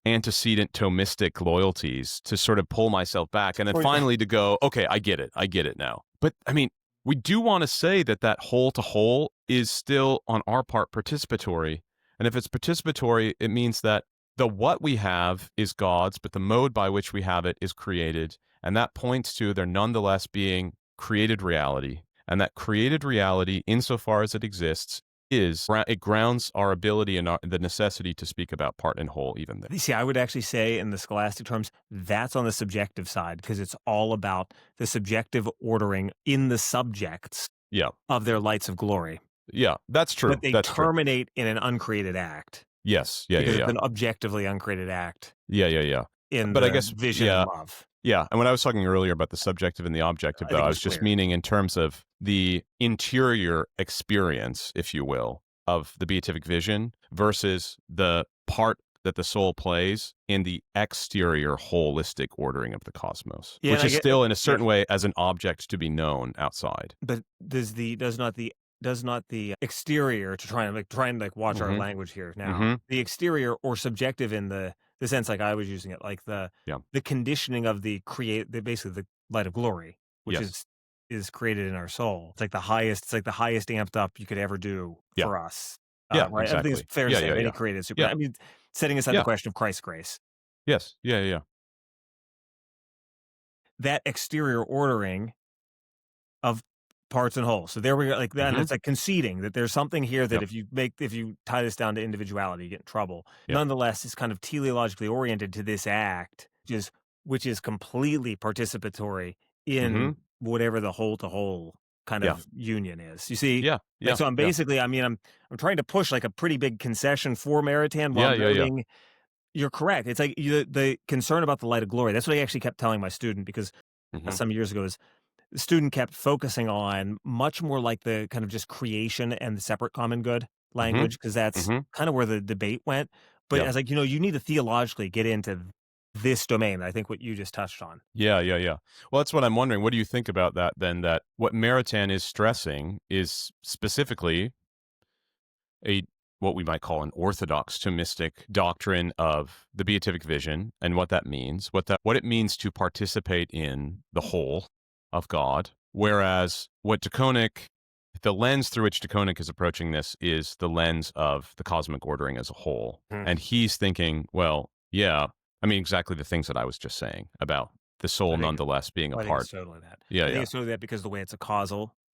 antecedent Thomistic loyalties to sort of pull myself back and then finally to go, okay, I get it. I get it now. But I mean, we do want to say that whole to whole is still on our part participatory. And if it's participatory, it means that the what we have is God's, but the mode by which we have it is created. And that points to there nonetheless being created reality. And that created reality, insofar as it exists, it grounds our ability and the necessity to speak about part and whole even there. See, I would actually say in the scholastic terms, that's on the subjective side, because it's all about the subjective ordering in the subjects Yeah. of their lights of glory. Yeah, that's true. But they That's true. terminate in an uncreated act. Yes. Yeah, Because yeah, it's yeah. an objectively uncreated act Yeah, yeah, yeah. in But I the guess, vision yeah. and love. Yeah, and when I was talking earlier about the subjective and the objective, I though, think I it was was just clear. meaning in terms of the interior experience, if you will, of the beatific vision versus the part that the soul plays in the exterior holistic ordering of the cosmos, Yeah, which and I is get, still in a yeah, certain way as an object to be known outside. but does not the exterior, to try and watch our Mm-hmm. language here now, Mm-hmm. the exterior or subjective in the sense like I was using it, like Yeah. the conditioning of basically the light of glory, which Yes. is created in our soul. It's like the highest amped up you could ever do Yeah. for us. Yeah. Right. I think it's Exactly. fair to Yeah. say Yeah. of any Yeah. created super. Yeah. I mean, setting aside the Yeah. question of Christ's grace, Yes. Yeah. Yeah. Yeah. that exterior ordering of parts and wholes. So there we go, like that, and Mm-hmm. it's like conceding that there's something here that Yep. if you tie this down to individuality, you get in trouble. Yep. Nonetheless, it's kind of teleologically oriented to this act, which is completely participatory Mm-hmm. in whatever the whole to whole kind Yeah. of union is. You see? Yeah. Yeah. Like, so I'm Yeah. basically, I mean, I'm trying to push like a pretty big concession for Maritain while Yeah. Yeah. Yeah. noting you're correct. It's like the concern about the light of glory. That's what I actually kept telling my student, because Mm-hmm. some years ago is the student kept focusing on much more like the kind of just creation and the separate common good Mm-hmm. language, because that's Mm-hmm. kind of where the debate went. But I Yeah. was like, you need to theologically get into this domain. I think what you just touched on. Yeah, yeah, yeah. Well, that's what I'm wondering. What do you think about that then? That what Maritain is stressing is specifically a what we might call an orthodox Thomistic doctrine of the beatific vision and what that means, what it means to participate in the whole of God. Whereas what De Koninck, the lens through which De Koninck is approaching this is the lens of the cosmic ordering as a whole. Hmm. And he's thinking, well, yeah, I mean, exactly the things that I was just saying about the soul nonetheless being a I think part. it's totally that. Yeah, I think yeah. it's totally that, because the way it's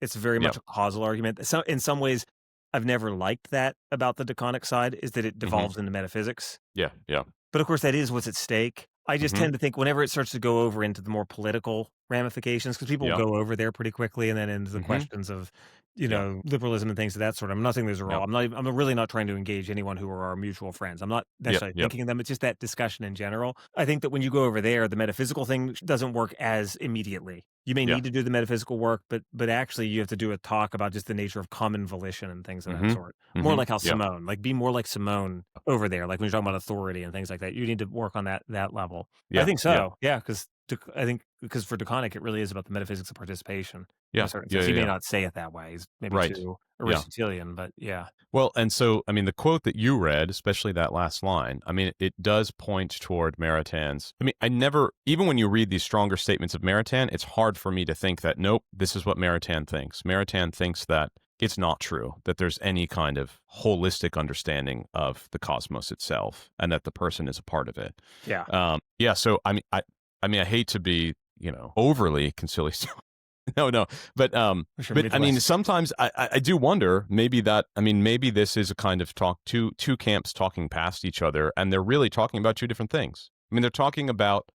it's very Yeah. much a causal argument. So in some ways, I've never liked that about the De Koninck side, is that it devolves into metaphysics. Yeah, yeah. But of course, that is what's at stake. I just Mhm. tend to think whenever it starts to go over into the more political ramifications, because people Yeah. go over there pretty quickly, and then into the Mhm. questions of, Yeah. liberalism and things of that sort. I'm not saying those are Yeah. all. I'm really not trying to engage anyone who are our mutual friends. I'm not necessarily Yep. thinking of them. It's just that discussion in general. I think that when you go over there, the metaphysical thing doesn't work as immediately. You may Yeah. need to do the metaphysical work, but actually you have to do a talk about just the nature of common volition and things of that Mhm. sort. More Mhm. like how Yeah. Simone, be more like Simone over there. Like when you're talking about authority and things like that, you need to work on that level. I Yeah. think Yeah. so. Yeah, because I think because for De Koninck, it really is about the metaphysics of participation in a Yeah. certain Yeah. sense. Yeah. He may Yeah. not say it that way. He's maybe Right. too Yeah. Aristotelian, but yeah. Well, and so, I mean, the quote that you read, especially that last line, I mean, it does point toward Maritain's. I mean, I never, even when you read these stronger statements of Maritain, it's hard for me to think that, nope, this is what Maritain thinks. Maritain thinks that it's not true, that there's any kind of holistic understanding of the cosmos itself and that the person is a part of it. Yeah. Yeah. So, I mean, I hate to be, overly conciliatory. No, but For sure. I mean, Midwest. sometimes I do wonder maybe maybe this is a kind of two camps talking past each other, and they're really talking about two different things. I mean, they're talking about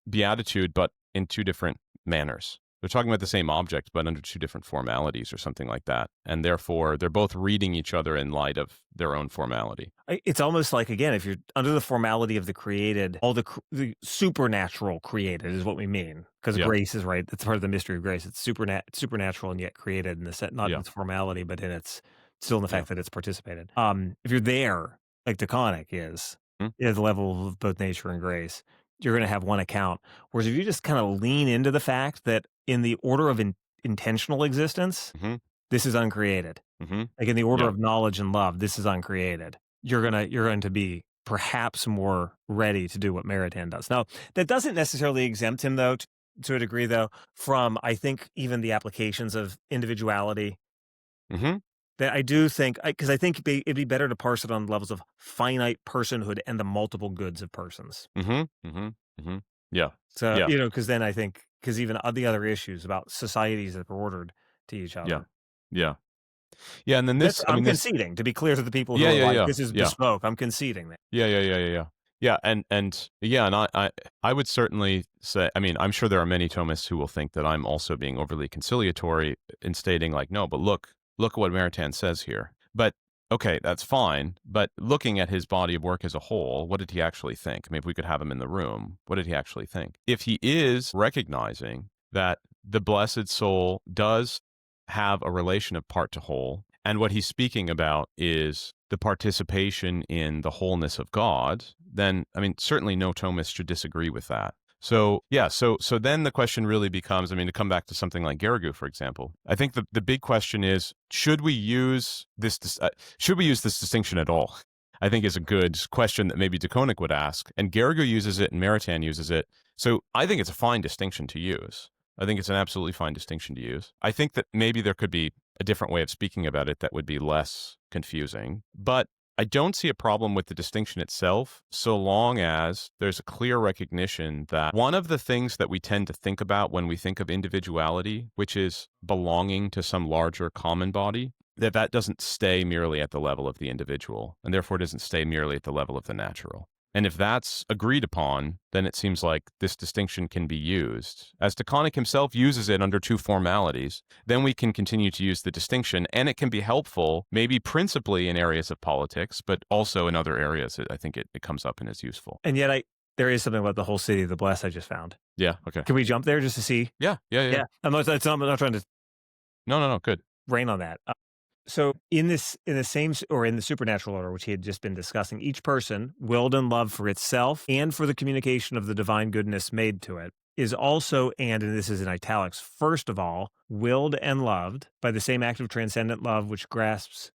beatitude, but in two different manners. They're talking about the same object, but under two different formalities or something like that, and therefore they're both reading each other in light of their own formality. It's almost like, again, if you're under the formality of the created, all the supernatural created is what we mean, because Yeah. grace is right. That's part of the mystery of grace. It's supernatural and yet created in the set, not in Yeah. its formality, but in its still in the Yeah. fact that it's participated. If you're there, like De Koninck is, Hmm. at the level of both nature and grace, you're going to have one account. Whereas if you just kind of lean into the fact that in the order of intentional existence, Mhm. this is uncreated. Mhm. Like in the order Yeah. of knowledge and love, this is uncreated. You're going to be perhaps more ready to do what Maritain does. Now, that doesn't necessarily exempt him, though, to a degree, though, from, I think, even the applications of individuality. Mm-hmm. That I do think, because I think it'd be better to parse it on levels of finite personhood and the multiple goods of persons. Mm-hmm. Mm-hmm. Mm-hmm. Yeah. So, Yeah. because then I think, because even the other issues about societies that are ordered to each other. Yeah. Yeah. Yeah, and then this, I I'm mean, this, conceding, to be clear to the people who yeah, are yeah, like, yeah, this is yeah, bespoke. I'm conceding that. yeah, and yeah, and I would certainly say, I mean, I'm sure there are many Thomists who will think that I'm also being overly conciliatory in stating like, no, but look what Maritain says here. But okay, that's fine. But looking at his body of work as a whole, what did he actually think? I mean, if we could have him in the room, what did he actually think? If he is recognizing that the blessed soul does have a relation of part to whole, and what he's speaking about is the participation in the wholeness of God, then, I mean, certainly no Thomist should disagree with that. So, yeah, so then the question really becomes, I mean, to come back to something like Garrigou, for example, I think the big question is, should we use this distinction at all? I think is a good question that maybe De Koninck would ask. And Garrigou uses it and Maritain uses it. So I think it's a fine distinction to use. I think it's an absolutely fine distinction to use. I think that maybe there could be a different way of speaking about it that would be less confusing. But I don't see a problem with the distinction itself so long as there's a clear recognition that one of the things that we tend to think about when we think of individuality, which is belonging to some larger common body, that doesn't stay merely at the level of the individual and therefore doesn't stay merely at the level of the natural. And if that's agreed upon, then it seems like this distinction can be used. As De Koninck himself uses it under two formalities, then we can continue to use the distinction, and it can be helpful, maybe principally in areas of politics, but also in other areas. I think it comes up and is useful. And yet there is something about the whole city of the blessed I just found. Yeah, okay. Can we jump there just to see? Yeah. I'm not trying to No, good. rain on that. So in the same, or in the supernatural order, which he had just been discussing, each person, willed and loved for itself and for the communication of the divine goodness made to it, is also, and this is in italics, first of all, willed and loved by the same act of transcendent love which grasps,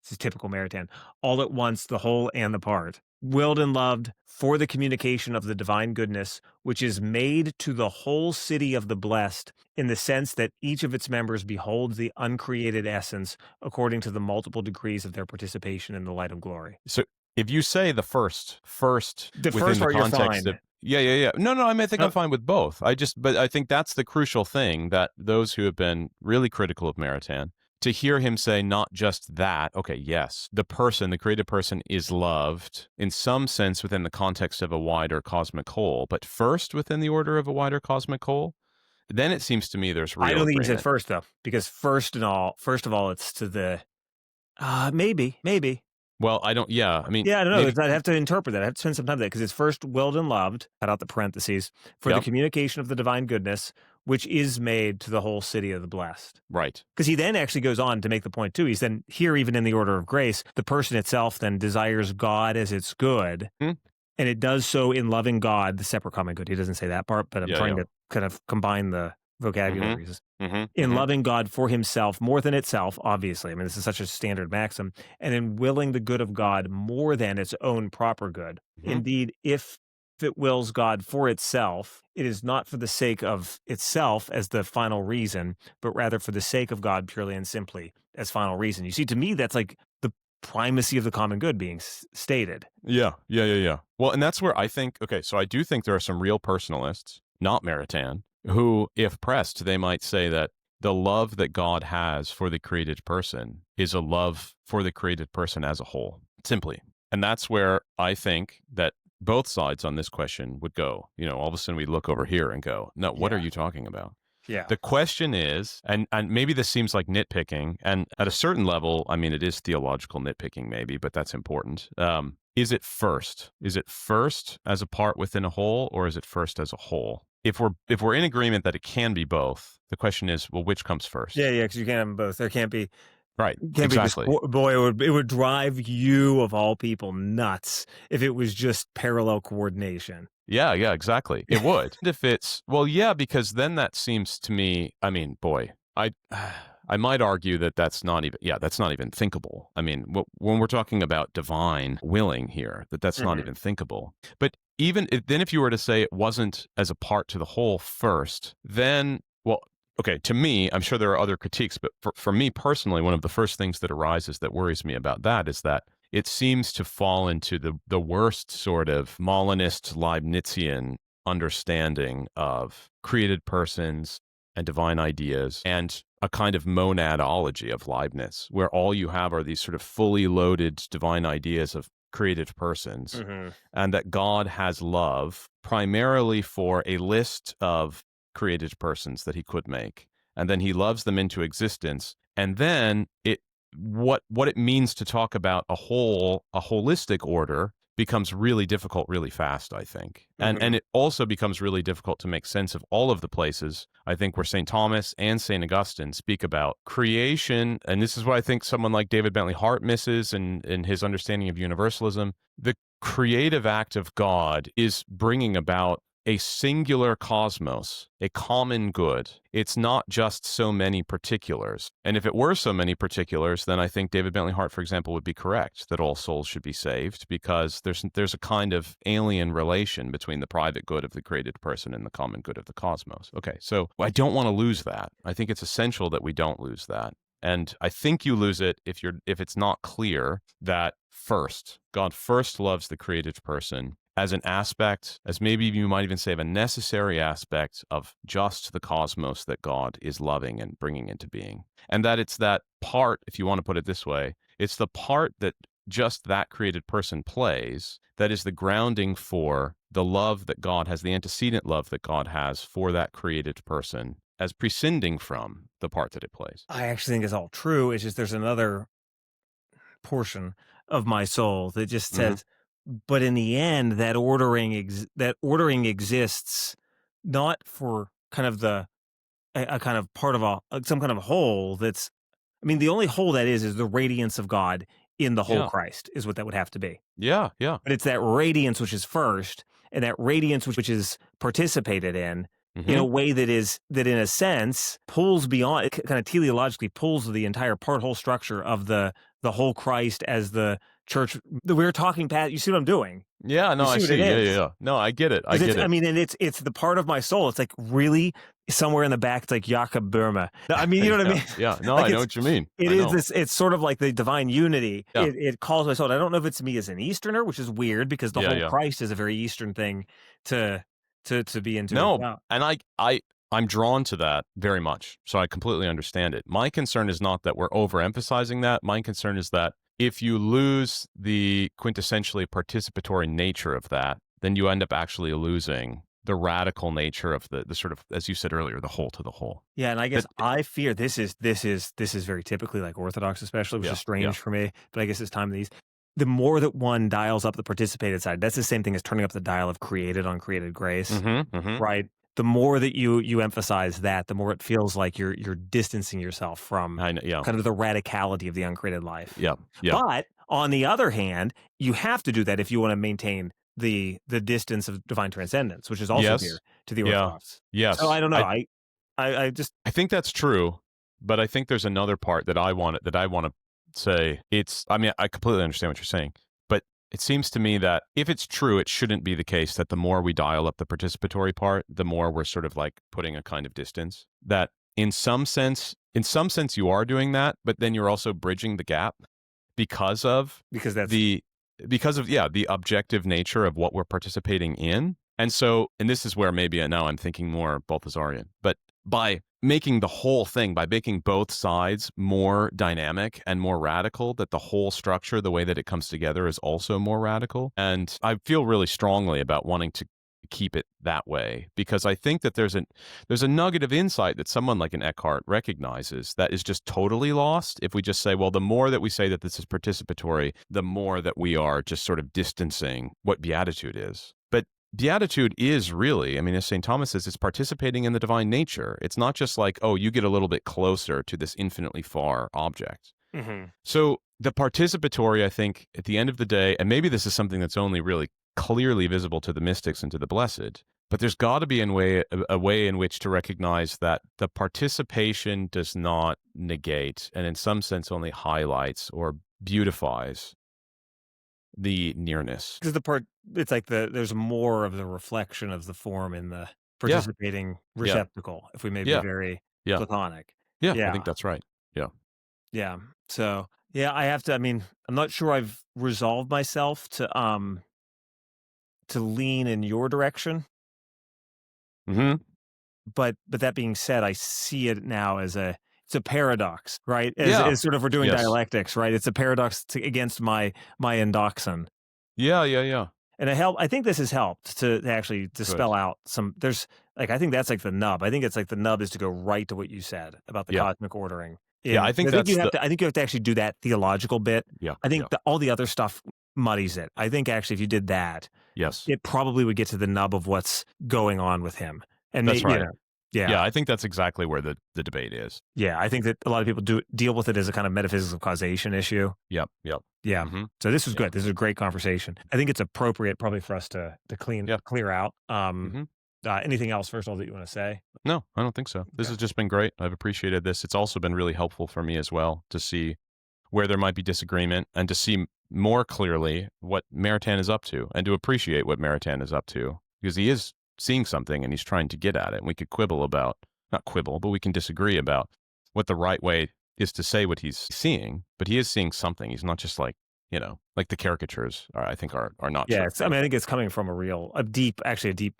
this is typical Maritain, all at once the whole and the part. Willed and loved for the communication of the divine goodness, which is made to the whole city of the blessed, in the sense that each of its members beholds the uncreated essence according to the multiple degrees of their participation in the light of glory. So if you say the first The within first the part, you're context fine. of yeah. No, I mean, I think I'm fine with both. But I think that's the crucial thing that those who have been really critical of Maritain, to hear him say not just that, okay, yes, the created person is loved in some sense within the context of a wider cosmic whole, but first within the order of a wider cosmic whole, then it seems to me there's real I don't think he said agreement. first, though, because first of all, it's to the, maybe. Well, I don't know. I'd have to interpret that. I have to spend some time with that, because it's first willed and loved, cut out the parentheses, for the communication of the divine goodness, which is made to the whole city of the blessed. Right. Because he then actually goes on to make the point, too. He's then, here, even in the order of grace, the person itself then desires God as its good, and and it does so in loving God, the separate common good. He doesn't say that part, but I'm Yeah, trying yeah. to kind of combine the Mhm. vocabularies. Mhm. In Mhm. loving God for himself more than itself, obviously. I mean, this is such a standard maxim, and in willing the good of God more than its own proper good. Mhm. Indeed, if it wills God for itself, it is not for the sake of itself as the final reason, but rather for the sake of God purely and simply as final reason. You see, to me, that's like the primacy of the common good being stated. Yeah. Yeah, yeah, yeah. Well, and that's where I think, okay, so I do think there are some real personalists, not Maritain, who, if pressed, they might say that the love that God has for the created person is a love for the created person as a whole, simply. And that's where I think that both sides on this question would go. All of a sudden we look over here and go, no, what are Yeah. you talking about? Yeah. The question is, and maybe this seems like nitpicking, and at a certain level, I mean, it is theological nitpicking, maybe, but that's important. Is it first? Is it first as a part within a whole, or is it first as a whole? If we're in agreement that it can be both, the question is, well, which comes Yeah, first? yeah, because you can't have them both. There Right. can't be just Exactly. boy. It would drive you of all people nuts if it was just parallel coordination. Yeah, yeah, exactly. It would. If it's, well, yeah, because then that seems to me, I mean, boy, I might argue that that's not even, yeah, that's not even thinkable. I mean, when we're talking about divine willing here, that's not Mhm. even thinkable. But even then, if you were to say it wasn't as a part to the whole first, then, well, okay, to me, I'm sure there are other critiques, but for me personally, one of the first things that arises that worries me about that is that it seems to fall into the worst sort of Molinist Leibnizian understanding of created persons and divine ideas and a kind of monadology of Leibniz, where all you have are these sort of fully loaded divine ideas of created persons, Mhm. and that God has love primarily for a list of created persons that he could make, and then he loves them into existence, and then what it means to talk about a holistic order becomes really difficult really fast, I think. And Mhm. it also becomes really difficult to make sense of all of the places, I think, where St. Thomas and St. Augustine speak about creation. And this is what I think someone like David Bentley Hart misses in his understanding of universalism. The creative act of God is bringing about a singular cosmos, a common good. It's not just so many particulars. And if it were so many particulars, then I think David Bentley Hart, for example, would be correct that all souls should be saved, because there's a kind of alien relation between the private good of the created person and the common good of the cosmos. Okay, so I don't want to lose that. I think it's essential that we don't lose that. And I think you lose it if it's not clear that first, God first loves the created person as an aspect, as maybe you might even say of a necessary aspect of just the cosmos that God is loving and bringing into being. And that it's that part, if you want to put it this way, it's the part that just that created person plays that is the grounding for the love that God has, the antecedent love that God has for that created person, as prescinding from the part that it plays. I actually think it's all true. It's just there's another portion of my soul that just Hmm. says, but in the end, that ordering exists not for kind of a kind of part of some kind of whole. I mean, the only whole that is the radiance of God in the whole Yeah. Christ is what that would have to be. Yeah. Yeah. But it's that radiance which is first, and that radiance which is participated in Hmm. a way that in a sense pulls beyond, it kind of teleologically pulls the entire part whole structure of the whole Christ as the church that we're talking past. You see what I'm doing? Yeah. No, You I see what it see. Yeah. Yeah. is? Yeah. No, I get it. I Because get I it. mean, and it's the part of my soul. It's like really somewhere in the back. It's like Jakob Burma. I mean, you know what I Yeah. mean? Yeah. No, Like I know what you mean. it I is know. this. It's sort of like the divine unity. Yeah. It calls my soul. And I don't know if it's me as an Easterner, which is weird because the Yeah. whole Yeah. Christ is a very Eastern thing to be into as No, well. and I'm drawn to that very much. So I completely understand it. My concern is not that we're overemphasizing that. My concern is that if you lose the quintessentially participatory nature of that, then you end up actually losing the radical nature of the sort of, as you said earlier, the whole to the whole. Yeah, and I guess That I fear this is very typically like Orthodox, especially, which yeah, is yeah. strange for me. But I guess it's time these. The more that one dials up the participated side, that's the same thing as turning up the dial of created on created grace, Mm-hmm. Mm-hmm. right? The more that you emphasize that, the more it feels like you're distancing yourself from I know. Yeah. kind of the radicality of the uncreated life. Yeah. Yeah. But on the other hand, you have to do that if you want to maintain the distance of divine transcendence, which is also Yes. dear to the Yeah. Orthodox. So Yes. I don't know. I just I think that's true, but I think there's another part that I want to say. I mean, I completely understand what you're saying, but it seems to me that if it's true, it shouldn't be the case that the more we dial up the participatory part, the more we're sort of like putting a kind of distance. That in some sense you are doing that, but then you're also bridging the gap because of because that's the the objective nature of what we're participating in. And this is where maybe now I'm thinking more Balthasarian, but by making the whole thing, by making both sides more dynamic and more radical, that the whole structure, the way that it comes together, is also more radical. And I feel really strongly about wanting to keep it that way, because I think that there's a nugget of insight that someone like an Eckhart recognizes that is just totally lost if we just say, well, the more that we say that this is participatory, the more that we are just sort of distancing what beatitude is. But beatitude is really, I mean, as St. Thomas says, it's participating in the divine nature. It's not just like, oh, you get a little bit closer to this infinitely far object. Mhm. So the participatory, I think, at the end of the day, and maybe this is something that's only really clearly visible to the mystics and to the blessed, but there's got to be a way in which to recognize that the participation does not negate, and in some sense only highlights or beautifies the nearness. because it's like there's more of the reflection of the form in the Yeah, participating yeah, receptacle, if we may be yeah, very yeah, Platonic. yeah. I Yeah, think that's right. Yeah. yeah. So yeah, I have to. I mean, I'm not sure I've resolved myself to lean in your direction, Hmm. but that being said, I see it now as it's a paradox, right? Yeah. As sort of we're doing Yes. dialectics, right? It's a paradox against my endoxin. Yeah. Yeah. Yeah. And I think this has helped to actually to Good. spell out there's like, I think that's like the nub. I think it's like the nub is to go right to what you said about the Yeah. cosmic ordering. Yeah. I think I think that's the. I think you have to actually do that theological bit. Yeah. I Yeah. think all the other stuff muddies it. I think actually if you did that, Yes. it probably would get to the nub of what's going on with him. And That's right. yeah. Yeah. I think that's exactly where the debate is. Yeah, I think that a lot of people do deal with it as a kind of metaphysics of causation issue. Yep. Yep. Yeah. Hmm. So this was Yeah. good. This is a great conversation. I think it's appropriate probably for us to Yeah. clear out. Hmm. Anything else first of all that you want to say? No, I don't think so. This Okay. has just been great. I've appreciated this. It's also been really helpful for me as well to see where there might be disagreement and to see more clearly what Maritain is up to and to appreciate what Maritain is up to, because he is seeing something and he's trying to get at it. And we could quibble about, not quibble, but we can disagree about what the right way is to say what he's seeing, but he is seeing something. He's not just like, like the caricatures I think are not Yeah, true. I mean, I think it's coming from a deep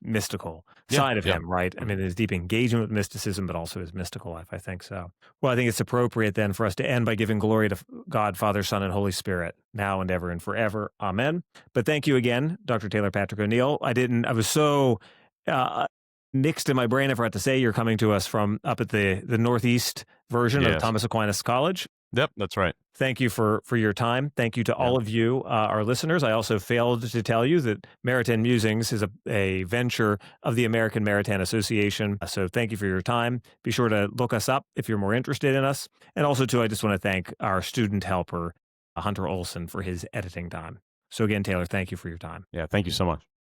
mystical Yeah. side of Yeah. him, right? I Mhm. mean, his deep engagement with mysticism, but also his mystical life. I think so. Well, I think it's appropriate then for us to end by giving glory to God, Father, Son, and Holy Spirit, now and ever and forever. Amen. But thank you again, Dr. Taylor Patrick O'Neill. I was so uh, mixed in my brain. I forgot to say you're coming to us from up at the Northeast version of Yes. Thomas Aquinas College. Yep. That's right. Thank you for your time. Thank you to Yeah. all of you, our listeners. I also failed to tell you that Maritain Musings is a venture of the American Maritain Association. So thank you for your time. Be sure to look us up if you're more interested in us. And also, too, I just want to thank our student helper, Hunter Olson, for his editing time. So again, Taylor, thank you for your time. Yeah. Thank you so much.